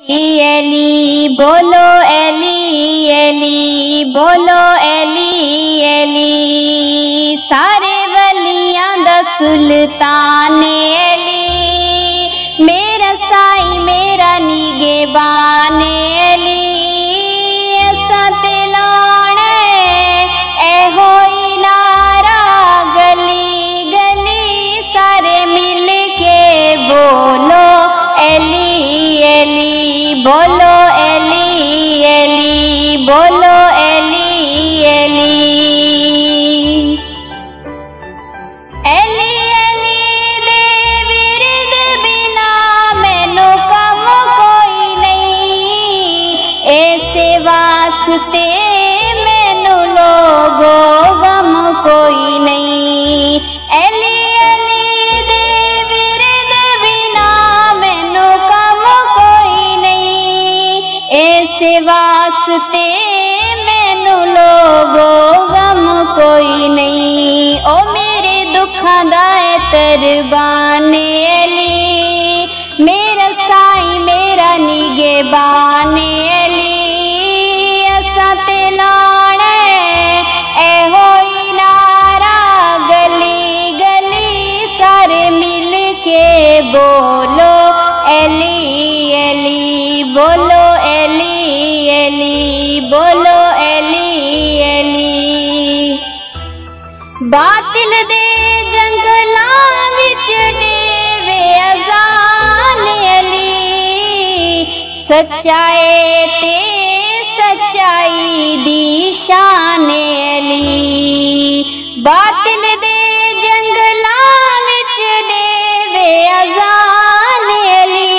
Eli बोलो Eli Eli बोलो Eli Eli सारे वलियां दा सुल्तान एली मेरा साई मेरा निगहबान एली असां ते लाने ए होई नारा गली गली सारे मिल के बोलो एली एली बोलो एली एली बोलो एली एली एली एली दे विरद बिना मैनू कम कोई नहीं ऐसे वास्ते मैनू लोगो गम कोई नहीं एली एली दे विरद बिना मैनू कम कोई नहीं ऐसे वास्ते मैनू लोगो गम कोई नहीं ओ मेरे दुखां दा तरबान एली मेरा साई मेरा निगहबान एली असां ते लाने ए होई नारा गली गली सारे मिल के बोलो एली एली बोलो एली एली बोलो एली एली बातिल दे जंगलां विच देवे अज़ान अली सच्चाई ते सच्चाई दी शान अली बातिल दे जंगलां विच देवे अज़ान अली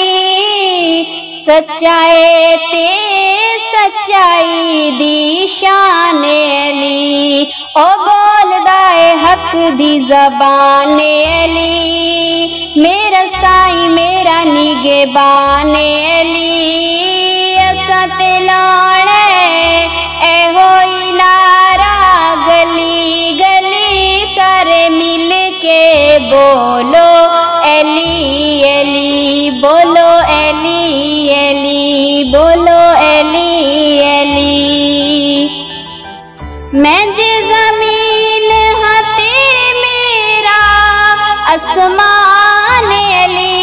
सच्चाई ते सच्चाई दी शान अली ओ बोलदा है हक दी ज़बान अली मेरा साई मेरा निगहबान अली असां ते लाने ए होई नारा गली गली सारे मिल के बोलो एली एली बोलो एली एली बोलो एली एली मैं जे ज़मीन हाथे मेरा आसमान अली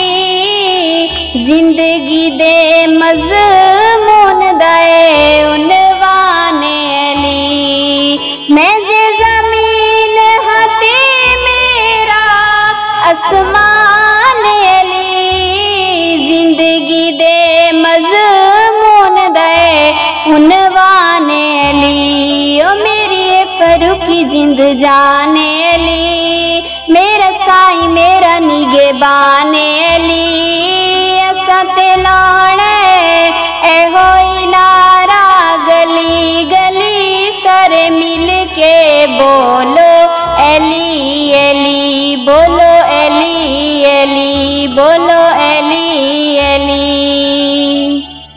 जिंदगी दे मज़मून दाए उनवान अली मैं जे ज़मीन हाथे मेरा आसमान अली जिंदगी दे मज़मून दाए उनवान अली ओ मेरी फरूकी जिंद जाने अली मेरा साई मेरा निगहबान अली असां ते लाने ए होई नारा गली गली सारे मिल के बोलो एली एली बोलो एली एली बोलो